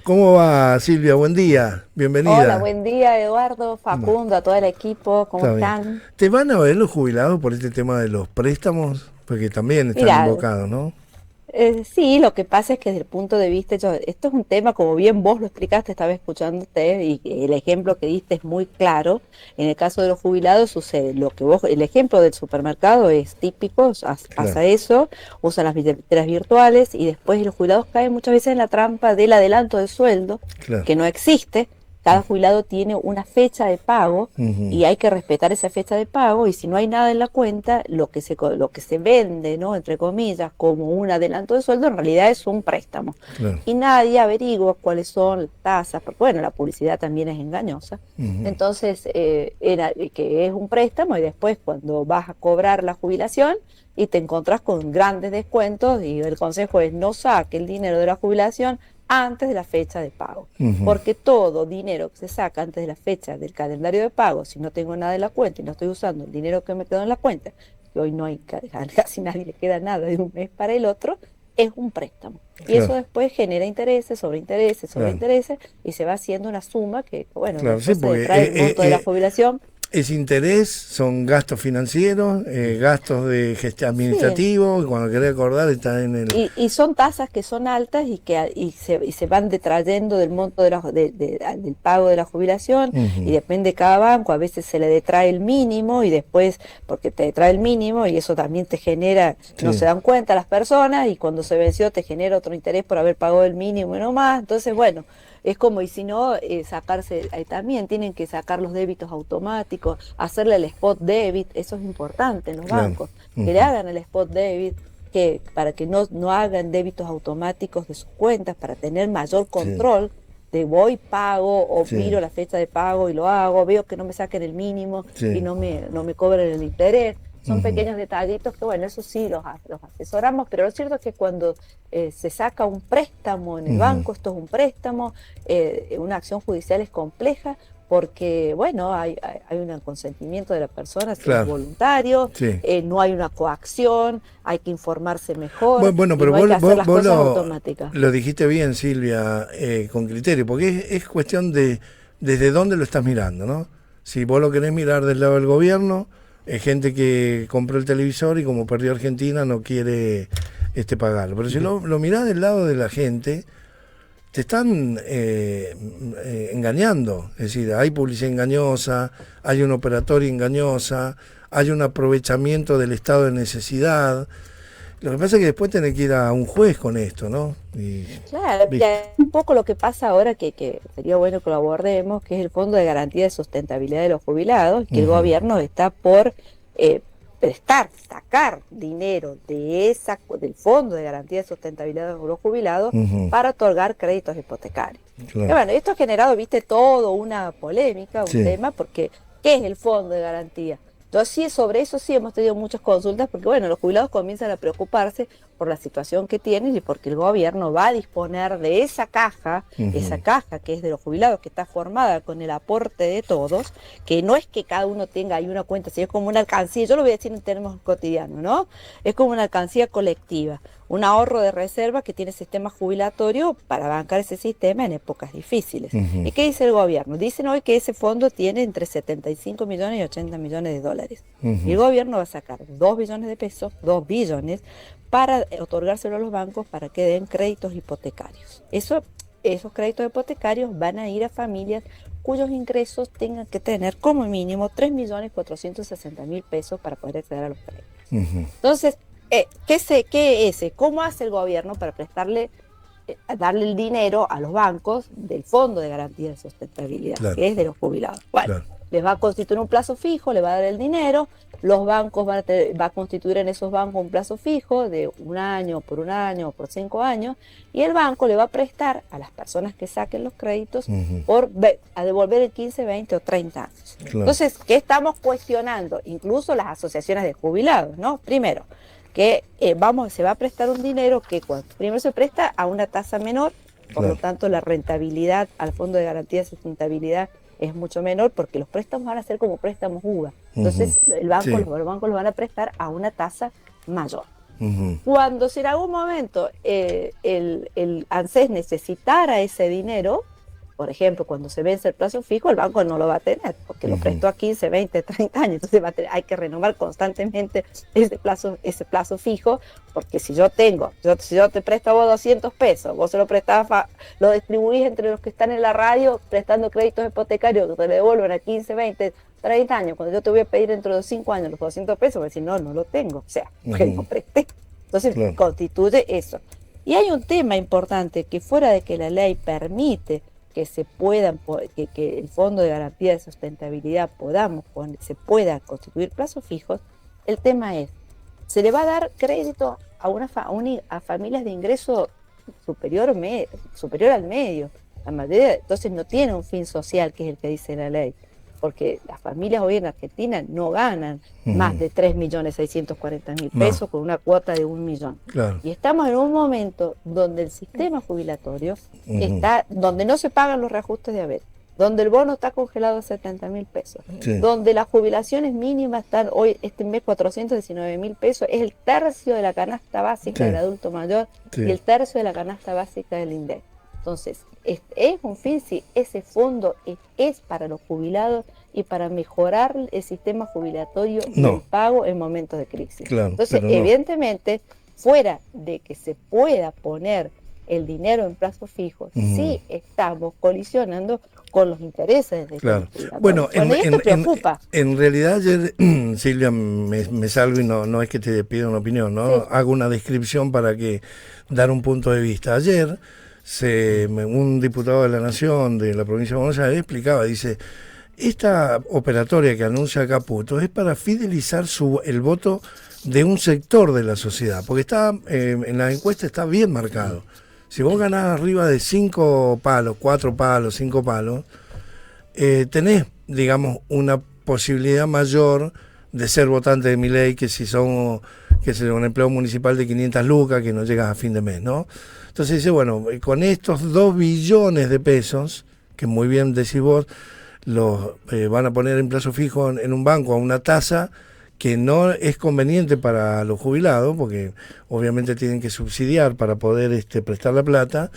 ¿Cómo va, Silvia? Buen día, Hola, bienvenida. buen día Eduardo, Bueno, Facundo, a todo el equipo, ¿cómo está bien. están? ¿Te van a ver los jubilados por este tema de los préstamos? Porque también están Mira, invocados, ¿no? sí, lo que pasa es que desde el punto de vista, esto es un tema, como bien vos lo explicaste, estaba escuchándote y el ejemplo que diste es muy claro. En el caso de los jubilados sucede lo que vos, el ejemplo del supermercado es típico, Claro. pasa eso, usan las billeteras virtuales y después los jubilados caen muchas veces en la trampa del adelanto de sueldo, Claro. que no existe. Cada jubilado tiene una fecha de pago Ujú. y hay que respetar esa fecha de pago y si no hay nada en la cuenta, lo que se vende, ¿no? Entre comillas, como un adelanto de sueldo, en realidad es un préstamo. Claro. Y nadie averigua cuáles son las tasas, porque bueno, la publicidad también es engañosa. Ujú. Entonces, que es un préstamo y después cuando vas a cobrar la jubilación y te encontrás con grandes descuentos y el consejo es no saque el dinero de la jubilación antes de la fecha de pago Ujú. porque todo dinero que se saca antes de la fecha del calendario de pago, si no tengo nada en la cuenta y no estoy usando el dinero que me quedó en la cuenta, que hoy no hay, casi nadie le queda nada de un mes para el otro, es un préstamo. Y eso Claro. después genera intereses sobre intereses sobre Claro. intereses y se va haciendo una suma que, bueno, Claro, sí, después se porque detrae el monto de la jubilación. es interés, son gastos financieros, gastos de gestión Sí, administrativo, y cuando querés acordar está en el... y son tasas que son altas y se van detrayendo del monto del pago de la jubilación y Ujú. depende de cada banco, a veces se le detrae el mínimo y después, porque te detrae el mínimo y eso también te genera, no Sí. se dan cuenta las personas y cuando se venció te genera otro interés por haber pagado el mínimo y no más, entonces bueno, es como, y si no, sacarse, también tienen que sacar los débitos automáticos, hacerle el spot debit, eso es importante en los Claro. bancos, que le Ujú. hagan el spot debit, que para que no hagan débitos automáticos de sus cuentas, para tener mayor Sí. control de voy, pago o Sí. miro la fecha de pago y lo hago, veo que no me saquen el mínimo y Sí. no me cobren el interés. Son Ujú. pequeños detallitos que, bueno, eso sí los asesoramos, pero lo cierto es que cuando se saca un préstamo en el Ujú. banco, esto es un préstamo, una acción judicial es compleja porque, bueno, hay un consentimiento de la persona, si es Claro. voluntario, Sí. no hay una coacción, hay que informarse mejor Bueno, y pero no hay que hacer las vos cosas automáticas. lo dijiste bien, Silvia, con criterio, porque es cuestión de desde dónde lo estás mirando, ¿no? Si vos lo querés mirar del lado del gobierno, es gente que compró el televisor y como perdió Argentina no quiere pagarlo. Pero si lo mirás del lado de la gente, te están engañando. Es decir, hay publicidad engañosa, hay una operatoria engañosa, hay un aprovechamiento del estado de necesidad. Lo que pasa es que después tenés que ir a un juez con esto, ¿no? Y, Claro, ¿viste? mira, un poco lo que pasa ahora que sería bueno que lo abordemos, que es el Fondo de Garantía de Sustentabilidad de los Jubilados, que el Ujú. gobierno está por sacar dinero del Fondo de Garantía de Sustentabilidad de los Jubilados Ujú. para otorgar créditos hipotecarios. Y Claro. bueno, esto ha generado, viste, todo una polémica, un Sí. tema, porque ¿qué es el Fondo de Garantía? Entonces, sí, sobre eso sí hemos tenido muchas consultas, porque bueno, los jubilados comienzan a preocuparse por la situación que tienen y porque el gobierno va a disponer de esa Ujú. caja que es de los jubilados, que está formada con el aporte de todos, que no es que cada uno tenga ahí una cuenta, sino es como una alcancía, yo lo voy a decir en términos cotidianos, ¿no? Es como una alcancía colectiva, un ahorro de reserva que tiene el sistema jubilatorio para bancar ese sistema en épocas difíciles. Ujú. ¿Y qué dice el gobierno? Dicen hoy que ese fondo tiene entre 75 millones y 80 millones de dólares. Y Ujú. el gobierno va a sacar 2 billones de pesos, 2 billones, para otorgárselo a los bancos para que den créditos hipotecarios. Esos créditos hipotecarios van a ir a familias cuyos ingresos tengan que tener como mínimo 3.460.000 pesos para poder acceder a los créditos. Ujú. Entonces, ¿qué es? ¿Cómo hace el gobierno para darle el dinero a los bancos del Fondo de Garantía de Sustentabilidad, Claro. que es de los jubilados? Bueno, Claro. les va a constituir un plazo fijo, le va a dar el dinero, los bancos va a constituir en esos bancos un plazo fijo de un año o por 5 años, y el banco le va a prestar a las personas que saquen los créditos Ujú. a devolver en 15, 20 o 30 años. Claro. Entonces, ¿qué estamos cuestionando? Incluso las asociaciones de jubilados, ¿no? Primero, que se va a prestar un dinero que primero se presta a una tasa menor, por lo Claro. tanto la rentabilidad al Fondo de Garantía de Sustentabilidad es mucho menor porque los préstamos van a ser como préstamos UVA. Ujú. Entonces Sí. los bancos lo van a prestar a una tasa mayor. Cuando si en algún momento el ANSES necesitara ese dinero, por ejemplo, cuando se vence el plazo fijo, el banco no lo va a tener, porque lo prestó a 15, 20, 30 años, entonces hay que renovar constantemente ese plazo fijo, porque si yo te presto a vos 200 pesos, vos se lo prestabas, lo distribuís entre los que están en la radio prestando créditos hipotecarios que te lo devuelven a 15, 20, 30 años, cuando yo te voy a pedir dentro de 5 años los 200 pesos, voy a decir, no lo tengo, o sea, porque no presté. Entonces constituye eso. Y hay un tema importante, que fuera de que la ley permite que se puedan, que el Fondo de Garantía de Sustentabilidad se pueda constituir plazos fijos, el tema es, ¿se le va a dar crédito a familias de ingreso superior al medio? La mayoría, entonces no tiene un fin social, que es el que dice la ley, porque las familias hoy en Argentina no ganan más de 3.640.000 pesos con una cuota de 1 millón. Claro. Y estamos en un momento donde el sistema jubilatorio está, donde no se pagan los reajustes de haber, donde el bono está congelado a 70.000 pesos, donde las jubilaciones mínimas están hoy, este mes, 419.000 pesos, es el tercio de la canasta básica del adulto mayor y el tercio de la canasta básica del INDEC. Entonces, es un fin, si ese fondo es para los jubilados y para mejorar el sistema jubilatorio y el pago en momentos de crisis. Claro, entonces, evidentemente, fuera de que se pueda poner el dinero en plazos fijos, sí estamos colisionando con los intereses de Bueno, esto preocupa. En realidad ayer, Silvia, me salgo y no es que te pida una opinión, ¿no? Sí. Hago una descripción para dar un punto de vista. Ayer un diputado de la Nación de la provincia de Buenos Aires explicaba, dice, esta operatoria que anuncia Caputo es para fidelizar el voto de un sector de la sociedad, porque está en la encuesta está bien marcado. Si vos ganás arriba de 5 palos, 4 palos, 5 palos, tenés, digamos, una posibilidad mayor de ser votante de Milei que si son un empleo municipal de 500 lucas que no llegas a fin de mes, ¿no? Entonces dice, bueno, con estos 2 billones de pesos, que muy bien decís vos, los van a poner en plazo fijo en un banco a una tasa que no es conveniente para los jubilados, porque obviamente tienen que subsidiar para poder prestar la plata,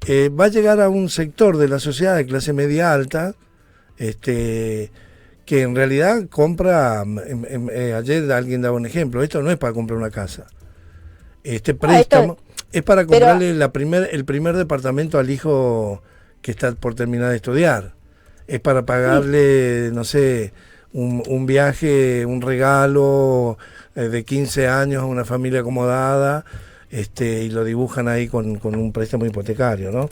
va a llegar a un sector de la sociedad de clase media alta, que en realidad compra, ayer alguien daba un ejemplo, esto no es para comprar una casa, este préstamo es para comprarle el primer departamento al hijo que está por terminar de estudiar, es para pagarle, no sé, un viaje, un regalo de 15 años a una familia acomodada, y lo dibujan ahí con un préstamo hipotecario, ¿no?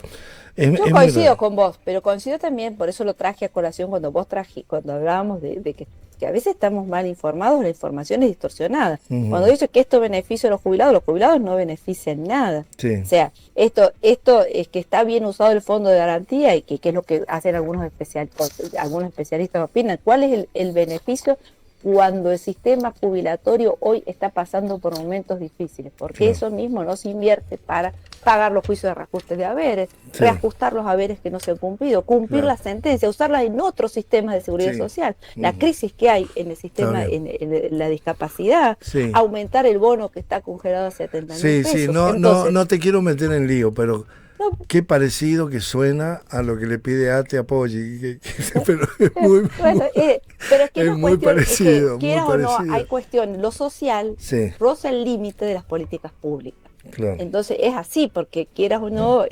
Yo coincido con vos, pero coincido también, por eso lo traje a colación cuando hablábamos de que a veces estamos mal informados, la información es distorsionada. Cuando dice que esto beneficia a los jubilados no benefician nada. O sea, esto es que está bien usado el fondo de garantía y que es lo que hacen algunos especialistas opinan. ¿Cuál es el beneficio cuando el sistema jubilatorio hoy está pasando por momentos difíciles? Porque eso mismo no se invierte para pagar los juicios de reajustes de haberes, reajustar los haberes que no se han cumplido, cumplir la sentencia, usarla en otros sistemas de seguridad social, la crisis que hay en el sistema, en la discapacidad, aumentar el bono que está congelado a 70.000 pesos. Sí, no te quiero meter en lío, pero qué parecido que suena a lo que le pide ATE a Poggi, pero es muy, pero es que es muy parecido. Quieras o no, hay cuestiones, lo social roza el límite de las políticas públicas. Entonces es así, porque quieras o no,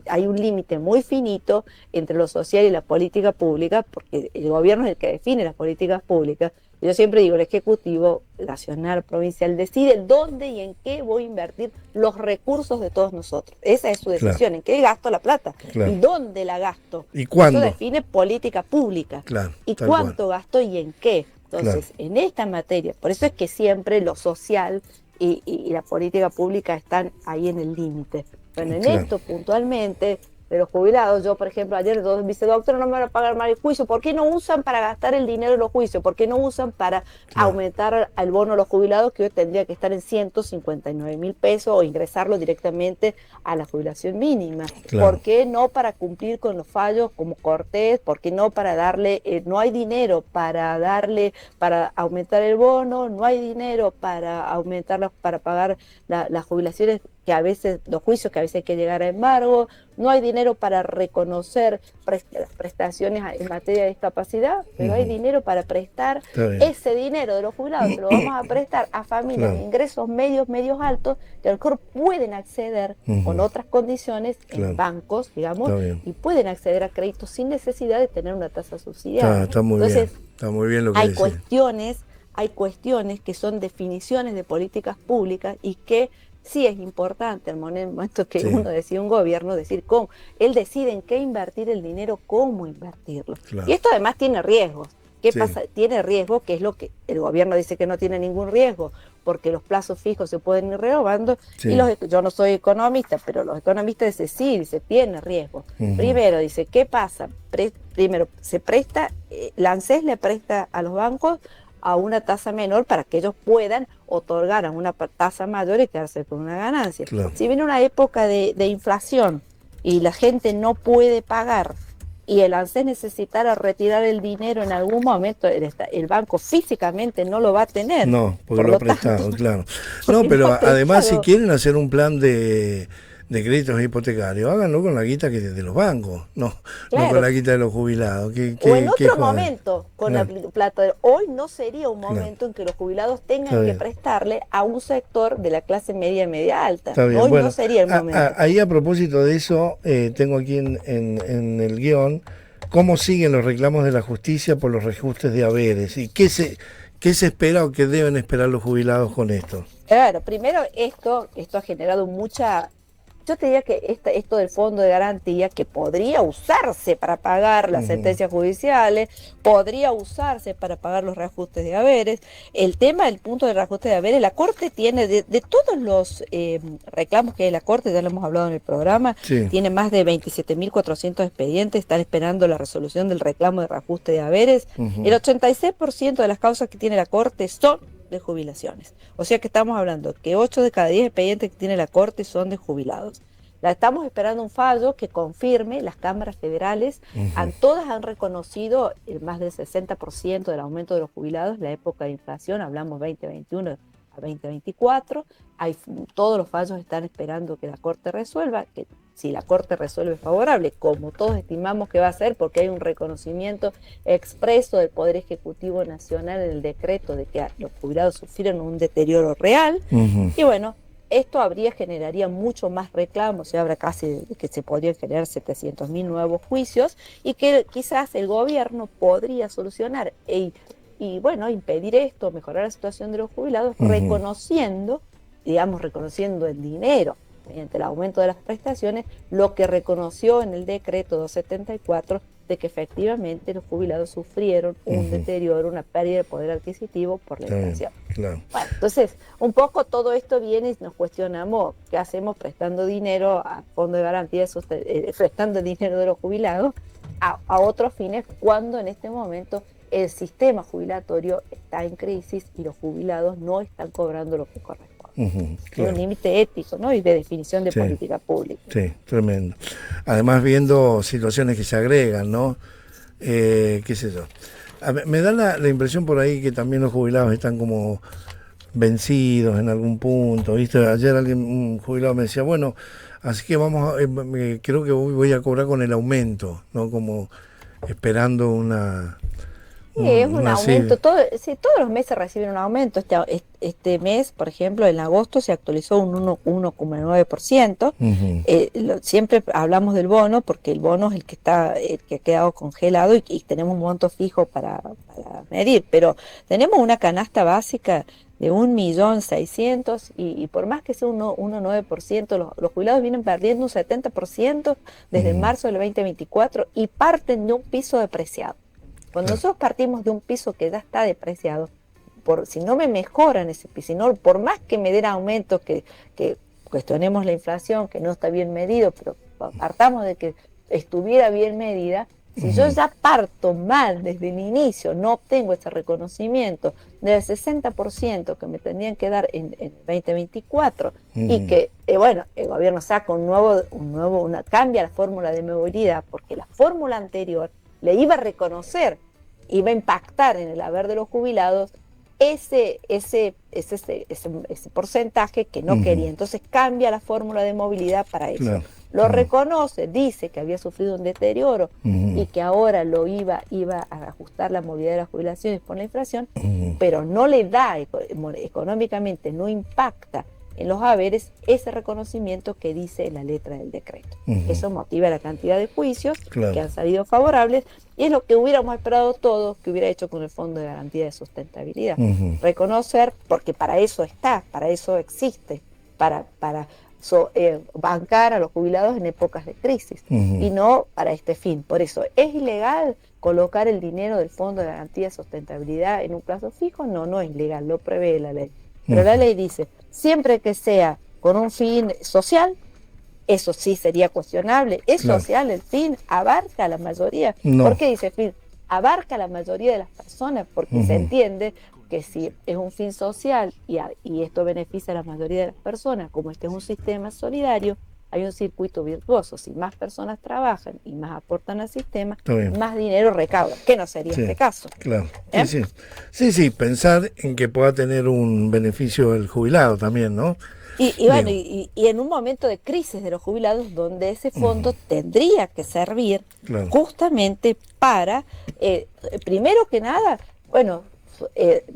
hay un límite muy finito entre lo social y la política pública, porque el gobierno es el que define las políticas públicas. Yo siempre digo, el Ejecutivo Nacional, Provincial, decide dónde y en qué voy a invertir los recursos de todos nosotros. Esa es su decisión, en qué gasto la plata y dónde la gasto. ¿Y cuándo? Eso define política pública. Y cuánto gasto y en qué. Entonces, en esta materia, por eso es que siempre lo social y la política pública están ahí en el límite. Bueno, en esto puntualmente, de los jubilados. Yo, por ejemplo, ayer me dice, doctor, no me van a pagar mal el juicio. ¿Por qué no usan para gastar el dinero en los juicios? ¿Por qué no usan para aumentar el bono a los jubilados, que hoy tendría que estar en 159.000 pesos, o ingresarlo directamente a la jubilación mínima? ¿Por qué no para cumplir con los fallos como Cortés? ¿Por qué no para darle, no hay dinero para darle, para aumentar el bono, no hay dinero para aumentar, para pagar las jubilaciones, que a veces, los juicios que a veces hay que llegar a embargo, no hay dinero para reconocer las prestaciones en materia de discapacidad, pero hay dinero para prestar ese dinero de los jubilados, se lo vamos a prestar a familias de ingresos medios altos, que a lo mejor pueden acceder con otras condiciones en bancos, digamos, y pueden acceder a créditos sin necesidad de tener una tasa subsidiada. Está muy bien, está muy bien lo que dice. Hay cuestiones que son definiciones de políticas públicas y que sí es importante al momento que uno decide, un gobierno, decir cómo. Él decide en qué invertir el dinero, cómo invertirlo. Y esto además tiene riesgos. ¿Qué pasa? Tiene riesgo, que es lo que el gobierno dice que no tiene ningún riesgo, porque los plazos fijos se pueden ir renovando. Y yo no soy economista, pero los economistas dicen, sí, dice, tiene riesgo. Primero, dice, ¿qué pasa? Primero, se presta, la ANSES le presta a los bancos a una tasa menor para que ellos puedan otorgar a una tasa mayor y quedarse con una ganancia. Si viene una época de inflación y la gente no puede pagar, y el ANSES necesitara retirar el dinero en algún momento, el banco físicamente no lo va a tener. No, porque lo ha prestado, No, pero además si quieren hacer un plan de créditos hipotecarios, háganlo con la guita que de los bancos, no con la guita de los jubilados. O en otro momento, con la plata. Hoy no sería un momento en que los jubilados tengan que prestarle a un sector de la clase media alta. Hoy no sería el momento. Ahí, a propósito de eso, tengo aquí en el guión cómo siguen los reclamos de la justicia por los reajustes de haberes y qué se espera o qué deben esperar los jubilados con esto. Claro, primero esto ha generado mucha... Yo te diría que esto del fondo de garantía, que podría usarse para pagar las sentencias judiciales, podría usarse para pagar los reajustes de haberes. El tema del punto de reajuste de haberes, la Corte tiene, de todos los reclamos que hay en la Corte, ya lo hemos hablado en el programa, tiene más de 27.400 expedientes, están esperando la resolución del reclamo de reajuste de haberes. El 86% de las causas que tiene la Corte son de jubilaciones. O sea que estamos hablando que 8 de cada 10 expedientes que tiene la Corte son de jubilados. Estamos esperando un fallo que confirme, las cámaras federales, todas han reconocido más del 60% del aumento de los jubilados en la época de inflación, hablamos 2021 a 2024, todos los fallos están esperando que la Corte resuelva, que si la Corte resuelve favorable, como todos estimamos que va a ser, porque hay un reconocimiento expreso del Poder Ejecutivo Nacional en el decreto de que los jubilados sufrieron un deterioro real, y bueno, esto generaría mucho más reclamos, se habla casi de que se podrían generar 700.000 nuevos juicios, y que quizás el gobierno podría solucionar y bueno, impedir esto, mejorar la situación de los jubilados, reconociendo el dinero mediante el aumento de las prestaciones, lo que reconoció en el decreto 274 de que efectivamente los jubilados sufrieron un deterioro, una pérdida de poder adquisitivo por la inflación. Bueno, entonces, un poco todo esto viene y nos cuestionamos qué hacemos prestando dinero a fondo de garantía, prestando dinero de los jubilados a otros fines, cuando en este momento el sistema jubilatorio está en crisis y los jubilados no están cobrando lo que corresponde. Es un límite ético, ¿no? Y de definición de política pública. Sí, tremendo. Además, viendo situaciones que se agregan, ¿no? Qué sé yo. Me da la impresión por ahí que también los jubilados están como vencidos en algún punto, ¿viste? Ayer un jubilado me decía, bueno, así que creo que voy a cobrar con el aumento, ¿no? Como esperando una... Sí, es un aumento, todos los meses reciben un aumento. Este mes, por ejemplo, en agosto se actualizó un 1,9%. Siempre hablamos del bono, porque el bono es el que ha quedado congelado y tenemos un monto fijo para medir, pero tenemos una canasta básica de 1.600.000 y por más que sea un 1,9%, los jubilados vienen perdiendo un 70% desde marzo del 2024 y parten de un piso depreciado. Cuando nosotros partimos de un piso que ya está depreciado, si no me mejoran ese piso, por más que me den aumentos, que cuestionemos la inflación, que no está bien medido, pero partamos de que estuviera bien medida. Si yo ya parto mal desde el inicio, no obtengo ese reconocimiento del 60% que me tendrían que dar en 2024 y que, bueno, el gobierno saca cambia la fórmula de movilidad, porque la fórmula anterior le iba a reconocer, iba a impactar en el haber de los jubilados ese porcentaje que no quería. Entonces cambia la fórmula de movilidad para eso. Claro. Lo reconoce, dice que había sufrido un deterioro y que ahora lo iba a ajustar la movilidad de las jubilaciones por la inflación, pero no le da económicamente, no impacta en los haberes ese reconocimiento que dice la letra del decreto. Eso motiva la cantidad de juicios que han salido favorables y es lo que hubiéramos esperado todos que hubiera hecho con el Fondo de Garantía de Sustentabilidad. Reconocer, porque para eso está, para eso existe, para bancar a los jubilados en épocas de crisis y no para este fin. Por eso, ¿es ilegal colocar el dinero del Fondo de Garantía de Sustentabilidad en un plazo fijo? No, no es legal, lo prevé la ley. Pero la ley dice, siempre que sea con un fin social, eso sí sería cuestionable. ¿Es social el fin? ¿Abarca a la mayoría? No. ¿Por qué dice fin? Abarca a la mayoría de las personas, porque se entiende que si es un fin social y esto beneficia a la mayoría de las personas, como este es un sistema solidario, hay un circuito virtuoso. Si más personas trabajan y más aportan al sistema, más dinero recaudan, que no sería este caso. Claro. Sí, pensar en que pueda tener un beneficio el jubilado también, ¿no? Y bueno, y en un momento de crisis de los jubilados, donde ese fondo tendría que servir justamente para, primero que nada, bueno,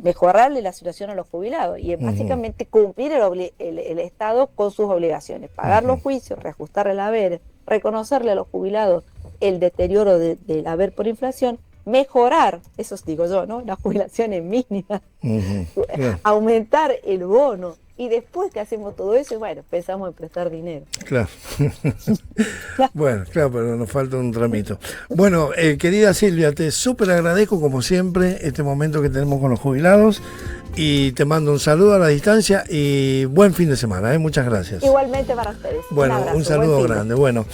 mejorarle la situación a los jubilados y básicamente cumplir el Estado con sus obligaciones, pagar los juicios, reajustar el haber, reconocerle a los jubilados el deterioro del haber por inflación, mejorar, eso digo yo, ¿no? Las jubilaciones mínimas, aumentar el bono. Y después que hacemos todo eso, bueno, empezamos a prestar dinero. Claro. Bueno, claro, pero nos falta un tramito. Bueno, querida Silvia, te súper agradezco como siempre este momento que tenemos con los jubilados y te mando un saludo a la distancia y buen fin de semana, muchas gracias. Igualmente para ustedes. Bueno, un saludo grande. Bueno.